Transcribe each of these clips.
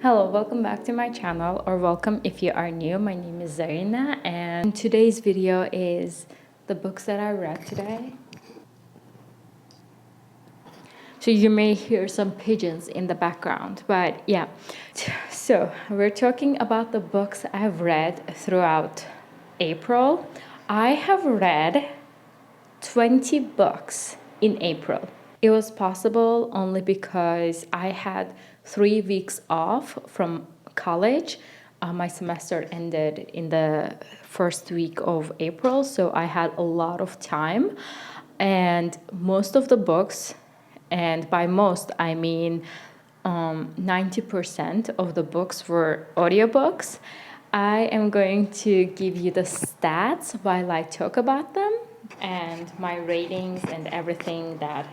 Hello, welcome back to my channel, or welcome if you are new. My name is Zarina, and today's video is the books that I read today. So you may hear some pigeons in the background, but yeah. So we're talking about the books I've read throughout April. I have read 20 books in April. It was possible only because I had 3 weeks off from college. My semester ended in the first week of April, so I had a lot of time. And most of the books, and by most I mean 90% of the books were audiobooks. I am going to give you the stats while I talk about them and my ratings and everything that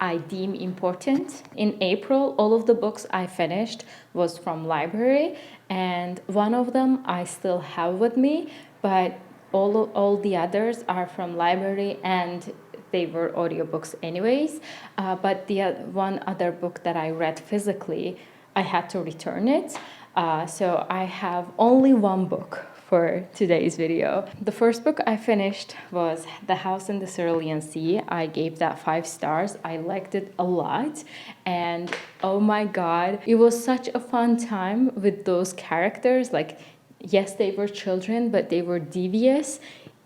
I deem important. In April, all of the books I finished was from library, and one of them I still have with me, but all the others are from library and they were audiobooks anyways. But the one other book that I read physically, I had to return it. So I have only one book for today's video. The first book I finished was The House in the Cerulean Sea. I gave that 5 stars. I liked it a lot, and oh my god, it was such a fun time with those characters. Like, yes, they were children, but they were devious.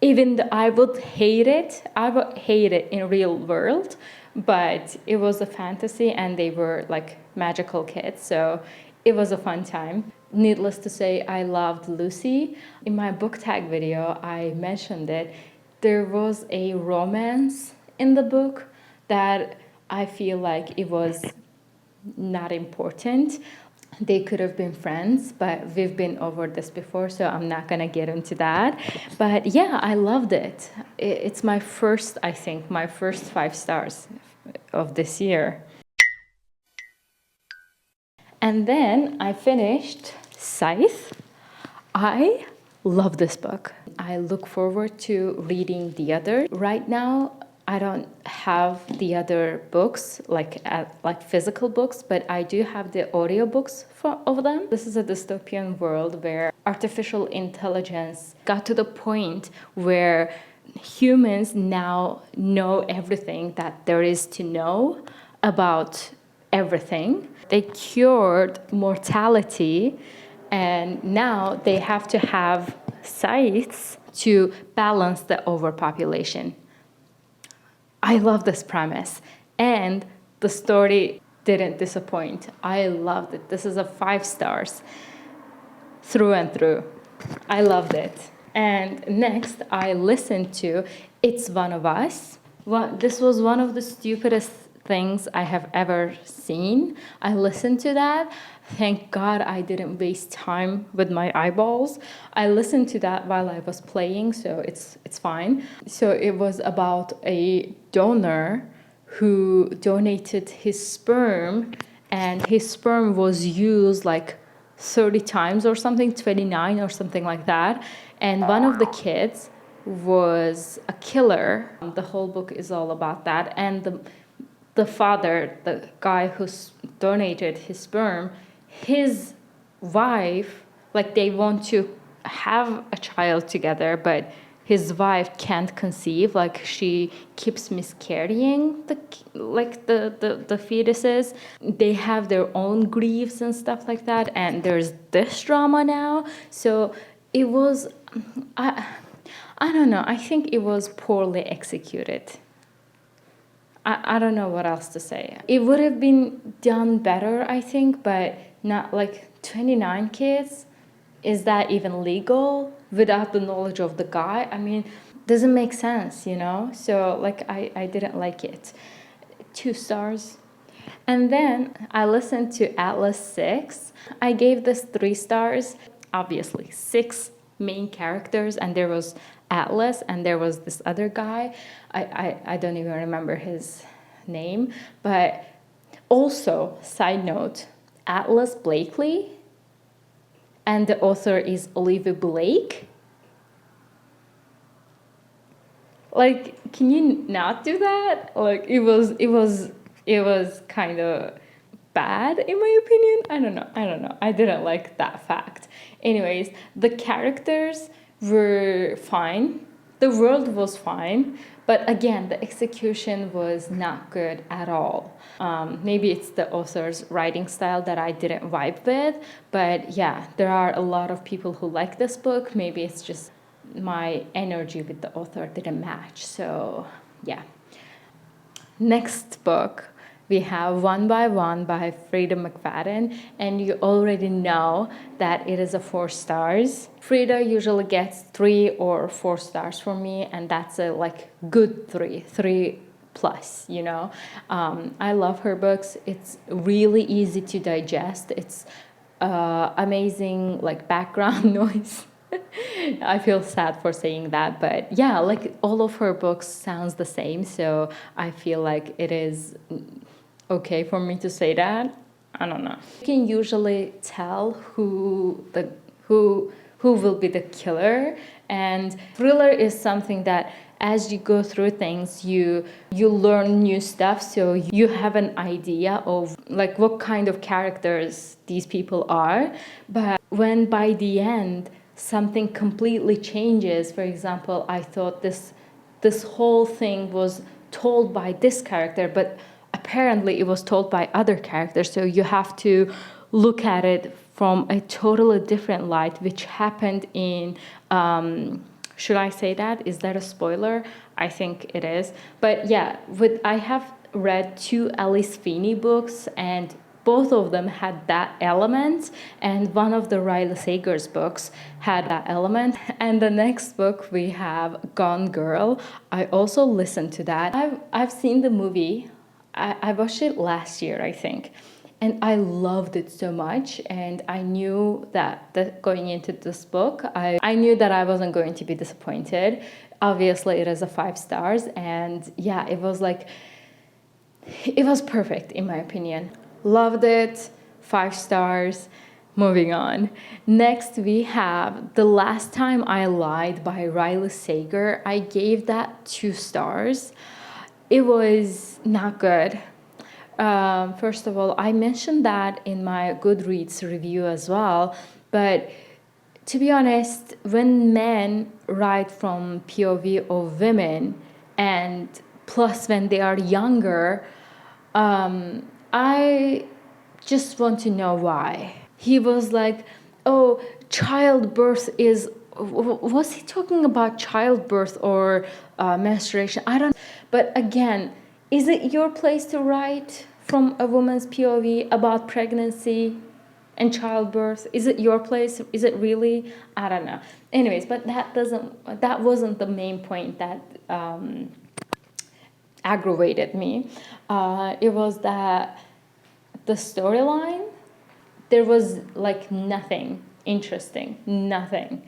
Even though I would hate it in real world, but it was a fantasy and they were like magical kids, so it was a fun time. Needless to say, I loved Lucy. In my book tag video, I mentioned it. There was a romance in the book that I feel like it was not important. They could have been friends, but we've been over this before, so I'm not gonna get into that. But yeah, I loved it. It's my first, I think, my first 5 stars of this year. And then I finished Scythe. I love this book. I look forward to reading the other. Right now, I don't have the other books, like physical books, but I do have the audiobooks of them. This is a dystopian world where artificial intelligence got to the point where humans now know everything that there is to know about everything. They cured mortality, and now they have to have scythes to balance the overpopulation. I love this premise, and the story didn't disappoint. I loved it. This is a 5 stars through and through. I loved it. And next, I listened to It's One of Us. This was one of the stupidest things I have ever seen. I listened to that. Thank God I didn't waste time with my eyeballs. I listened to that while I was playing, so it's fine. So it was about a donor who donated his sperm, and his sperm was used like 30 times or something, 29 or something like that. And one of the kids was a killer. The whole book is all about that. And the father, the guy who donated his sperm, his wife, like, they want to have a child together, but his wife can't conceive. Like, she keeps miscarrying the fetuses. They have their own griefs and stuff like that, and there's this drama now. So it was, I don't know, I think it was poorly executed. I don't know what else to say. It would have been done better, I think, but not like 29 kids. Is that even legal without the knowledge of the guy? I mean, doesn't make sense, you know? So like, I didn't like it. 2 stars. And then I listened to Atlas 6. I gave this 3 stars. Obviously, 6 main characters, and there was Atlas and there was this other guy. I don't even remember his name. But also, side note, Atlas Blakely, and the author is Olivia Blake. Like, can you not do that? Like, it was kind of bad in my opinion. I don't know. I didn't like that fact. Anyways, the characters were fine. The world was fine. But again, the execution was not good at all. Maybe it's the author's writing style that I didn't vibe with. But yeah, there are a lot of people who like this book. Maybe it's just my energy with the author didn't match. So yeah. Next book, we have One by One by Frida McFadden, and you already know that it is a 4 stars. Frida usually gets 3 or 4 stars for me, and that's a like good 3 plus, you know. I love her books. It's really easy to digest. It's amazing like background noise. I feel sad for saying that, but yeah, like all of her books sounds the same, so I feel like it is okay for me to say that. I don't know. You can usually tell who will be the killer, and thriller is something that as you go through things you learn new stuff, so you have an idea of like what kind of characters these people are. But when by the end something completely changes, for example, I thought this whole thing was told by this character, but apparently it was told by other characters, so you have to look at it from a totally different light, which happened in should I say that? Is that a spoiler? I think it is. But yeah, I have read 2 Alice Feeney books, and both of them had that element, and one of the Riley Sager's books had that element. And the next book we have Gone Girl. I also listened to that. I've seen the movie. I watched it last year, I think. And I loved it so much, and I knew that going into this book, I knew that I wasn't going to be disappointed. Obviously, it is a 5 stars, and yeah, it was perfect in my opinion. Loved it, 5 stars, moving on. Next, we have The Last Time I Lied by Riley Sager. I gave that 2 stars. It was not good. First of all, I mentioned that in my Goodreads review as well, but to be honest, when men write from POV of women, and plus when they are younger, I just want to know why. He was like, oh, childbirth is... Was he talking about childbirth or menstruation? I don't... But again, is it your place to write from a woman's POV about pregnancy and childbirth? Is it your place? Is it really? I don't know. Anyways, but that wasn't the main point that aggravated me. It was that the storyline, there was like nothing interesting, nothing.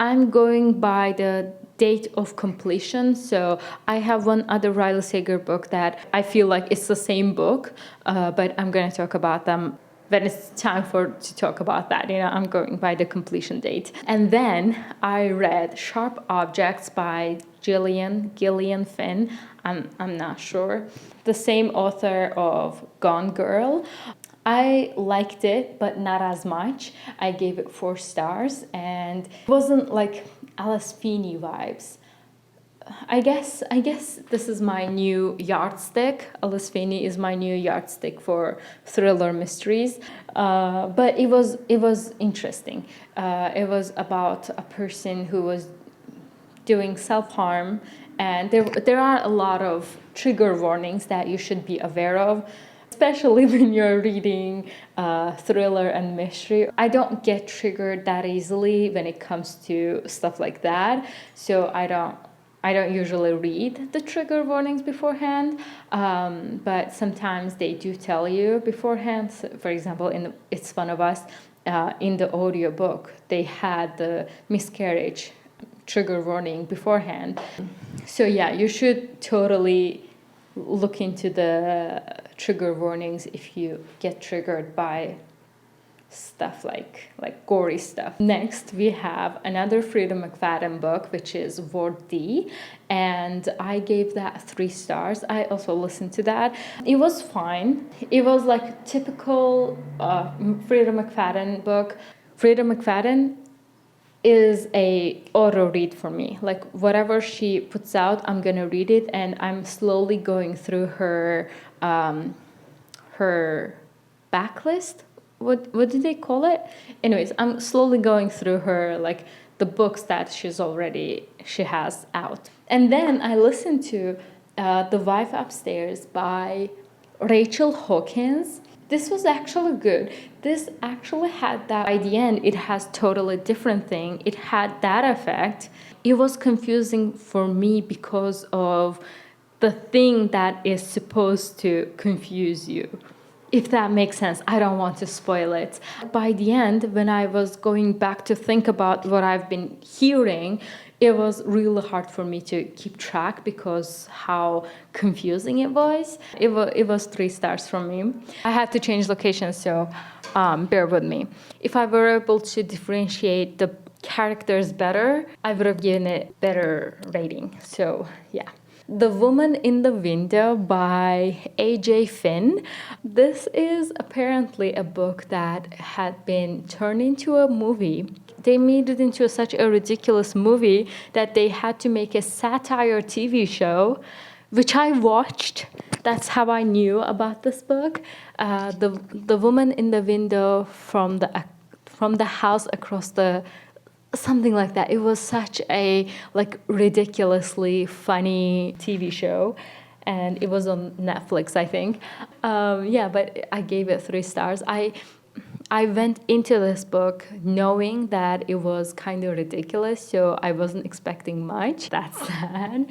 I'm going by the date of completion, so I have one other Riley Sager book that I feel like it's the same book, but I'm going to talk about them when it's time to talk about that. You know, I'm going by the completion date. And then I read Sharp Objects by Gillian Flynn. I'm not sure. The same author of Gone Girl. I liked it, but not as much. I gave it 4 stars, and it wasn't like Alice Feeney vibes. I guess this is my new yardstick. Alice Feeney is my new yardstick for thriller mysteries. But it was interesting. It was about a person who was doing self-harm, and there are a lot of trigger warnings that you should be aware of, especially when you're reading thriller and mystery. I don't get triggered that easily when it comes to stuff like that, so I don't usually read the trigger warnings beforehand, but sometimes they do tell you beforehand. So, for example, in It's One of Us, in the audiobook, they had the miscarriage trigger warning beforehand. So yeah, you should totally look into the trigger warnings if you get triggered by stuff like gory stuff. Next, we have another Frida McFadden book, which is Ward D, and I gave that 3 stars. I also listened to that. It was fine. It was like a typical Frida McFadden book. Frida McFadden is a auto read for me. Like whatever she puts out, I'm gonna read it, and I'm slowly going through her her backlist. What do they call it? Anyways, I'm slowly going through her, like the books that she has out. And then I listened to The Wife Upstairs by Rachel Hawkins. This was actually good. This actually had that, by the end, it has totally different thing. It had that effect. It was confusing for me because of the thing that is supposed to confuse you. If that makes sense, I don't want to spoil it. By the end, when I was going back to think about what I've been hearing, it was really hard for me to keep track because how confusing it was. It was 3 stars from me. I had to change location, so bear with me. If I were able to differentiate the characters better, I would have given it better rating. So yeah. The Woman in the Window by A.J. Finn. This is apparently a book that had been turned into a movie. They made it into such a ridiculous movie that they had to make a satire TV show, which I watched. That's how I knew about this book. The Woman in the Window from the house across the... something like that. It was such a ridiculously funny TV show, and it was on Netflix, I think. But I gave it 3 stars. I went into this book knowing that it was kind of ridiculous, so I wasn't expecting much. That's sad.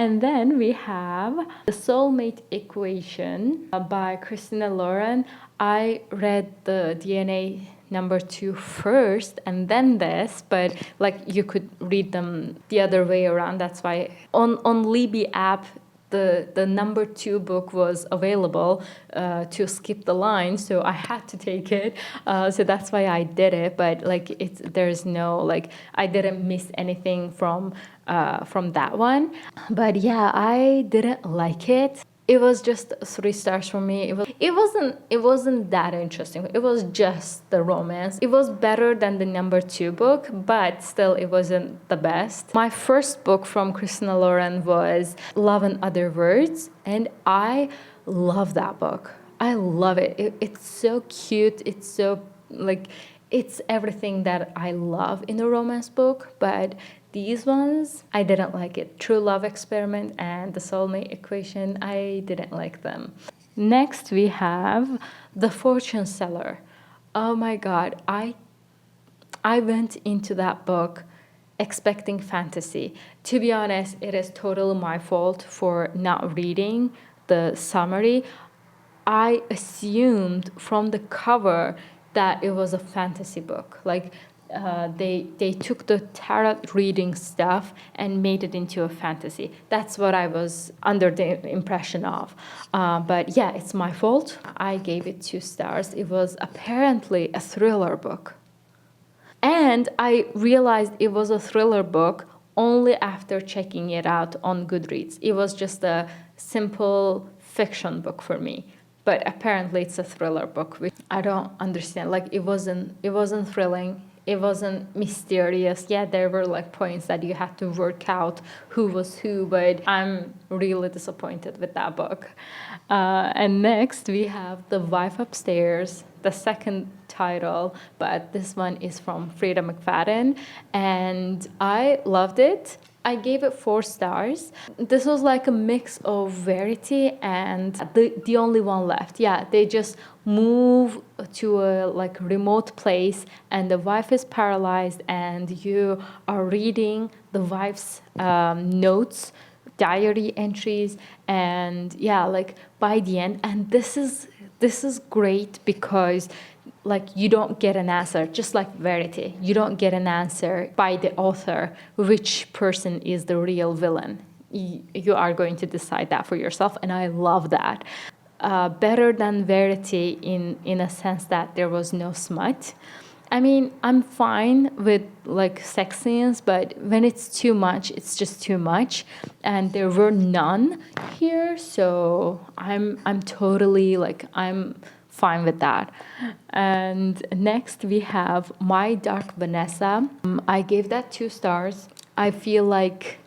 And then we have The Soulmate Equation by Christina Lauren. I read the DNA number 2 first and then this, but you could read them the other way around. That's why on Libby app, the number 2 book was available to skip the line, so I had to take it. So that's why I did it. But there's no I didn't miss anything from that one. But yeah, I didn't like it. It was just 3 stars for me. It wasn't that interesting. It was just the romance. It was better than the number 2 book, but still it wasn't the best. My first book from Christina Lauren was Love and Other Words, and I love that book. I love it. It's so cute. It's so it's everything that I love in a romance book, but these ones, I didn't like it. True Love Experiment and The Soulmate Equation, I didn't like them. Next, we have The Fortune Seller. Oh my God, I went into that book expecting fantasy. To be honest, it is totally my fault for not reading the summary. I assumed from the cover that it was a fantasy book. They took the tarot reading stuff and made it into a fantasy. That's what I was under the impression of. But yeah, it's my fault. I gave it 2 stars. It was apparently a thriller book. And I realized it was a thriller book only after checking it out on Goodreads. It was just a simple fiction book for me. But apparently it's a thriller book, which I don't understand. It wasn't thrilling. It wasn't mysterious. Yeah, there were points that you had to work out who was who, but I'm really disappointed with that book. And next we have The Wife Upstairs, the second title, but this one is from Frida McFadden, and I loved it. I gave it 4 stars. This was a mix of Verity and the only one left. Yeah, they just move to a remote place, and the wife is paralyzed, and you are reading the wife's notes, diary entries, and yeah, by the end. And this is great because you don't get an answer, just like Verity. You don't get an answer by the author which person is the real villain. You are going to decide that for yourself, and I love that. better than Verity in a sense that there was no smut. I mean, I'm fine with like sex scenes, but when it's too much, it's just too much, and there were none here, so I'm totally like I'm fine with that. And next we have My Dark Vanessa. I gave that 2 stars. I feel like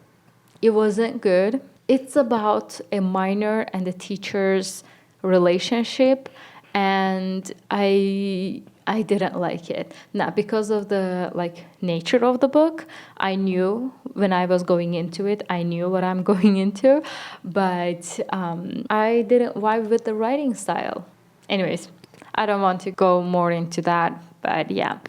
it wasn't good. It's about a minor and a teacher's relationship, and I didn't like it. Not because of the like nature of the book. I knew when I was going into it, I knew what I'm going into, but I didn't vibe with the writing style. Anyways, I don't want to go more into that, but yeah.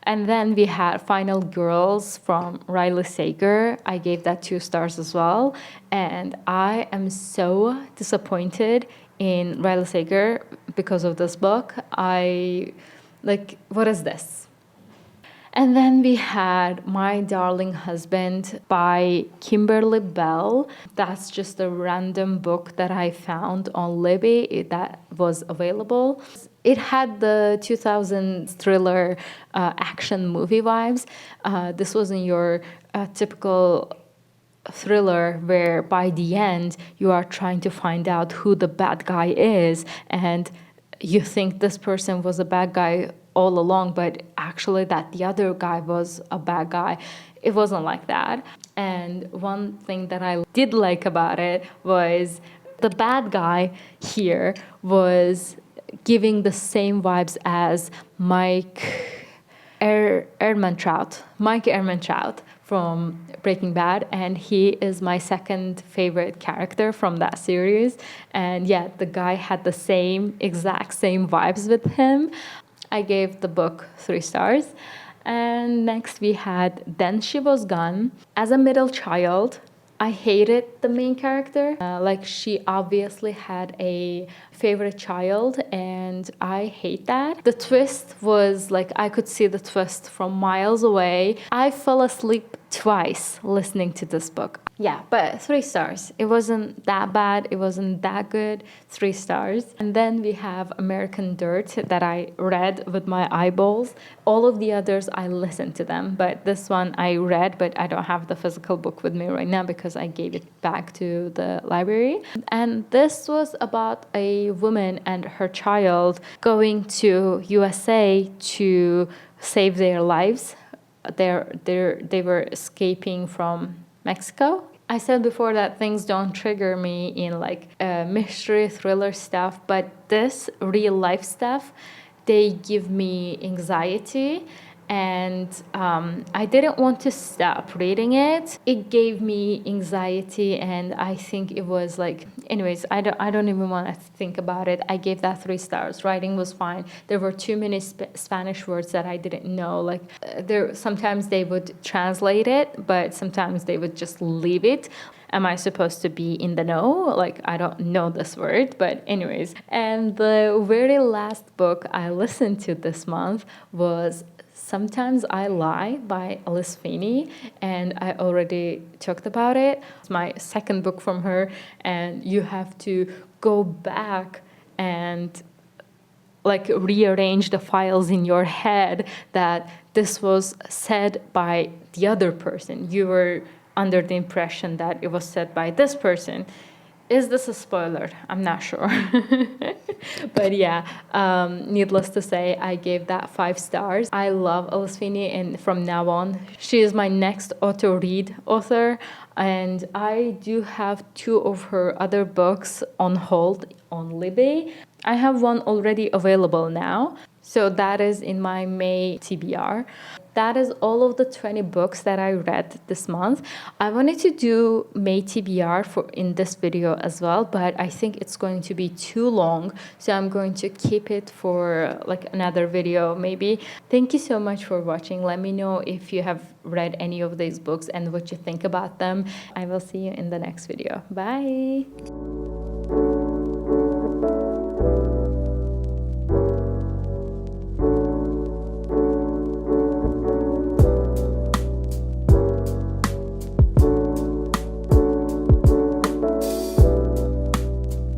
And then we had Final Girls from Riley Sager. I gave that 2 stars as well. And I am so disappointed in Riley Sager because of this book. What is this? And then we had My Darling Husband by Kimberly Bell. That's just a random book that I found on Libby that was available. It had the 2000s thriller action movie vibes. This wasn't your typical thriller where by the end you are trying to find out who the bad guy is, and you think this person was a bad guy all along, but actually that the other guy was a bad guy. It wasn't like that. And one thing that I did like about it was the bad guy here was giving the same vibes as Mike Ehrmantraut from Breaking Bad, and he is my second favorite character from that series. And yeah, the guy had the exact same vibes with him. I gave the book 3 stars. And next we had Then She Was Gone. As a middle child, I hated the main character. She obviously had a favorite child, and I hate that. The twist was like, I could see the twist from miles away. I fell asleep twice listening to this book. Yeah, but 3 stars. It wasn't that bad. It wasn't that good. 3 stars. And then we have American Dirt that I read with my eyeballs. All of the others, I listened to them. But this one I read, but I don't have the physical book with me right now because I gave it back to the library. And this was about a woman and her child going to USA to save their lives. They were escaping from Mexico. I said before that things don't trigger me in like mystery thriller stuff, but this real life stuff, they give me anxiety, and I didn't want to stop reading it. It gave me anxiety, and I think it was like, anyways, I don't even want to think about it. I gave that 3 stars. Writing was fine. There were too many Spanish words that I didn't know. Like sometimes they would translate it, but sometimes they would just leave it. Am I supposed to be in the know? Like, I don't know this word, but anyways. And the very last book I listened to this month was Sometimes I Lie by Alice Feeney, and I already talked about it. It's my second book from her, and you have to go back and like rearrange the files in your head that this was said by the other person. You were under the impression that it was said by this person. Is this a spoiler? I'm not sure. But yeah, needless to say, I gave that 5 stars. I love Alice Feeney, and from now on, she is my next auto-read author. And I do have 2 of her other books on hold on Libby. I have one already available now. So that is in my May TBR. That is all of the 20 books that I read this month. I wanted to do May TBR in this video as well, but I think it's going to be too long, so I'm going to keep it for like another video maybe. Thank you so much for watching. Let me know if you have read any of these books and what you think about them. I will see you in the next video. Bye!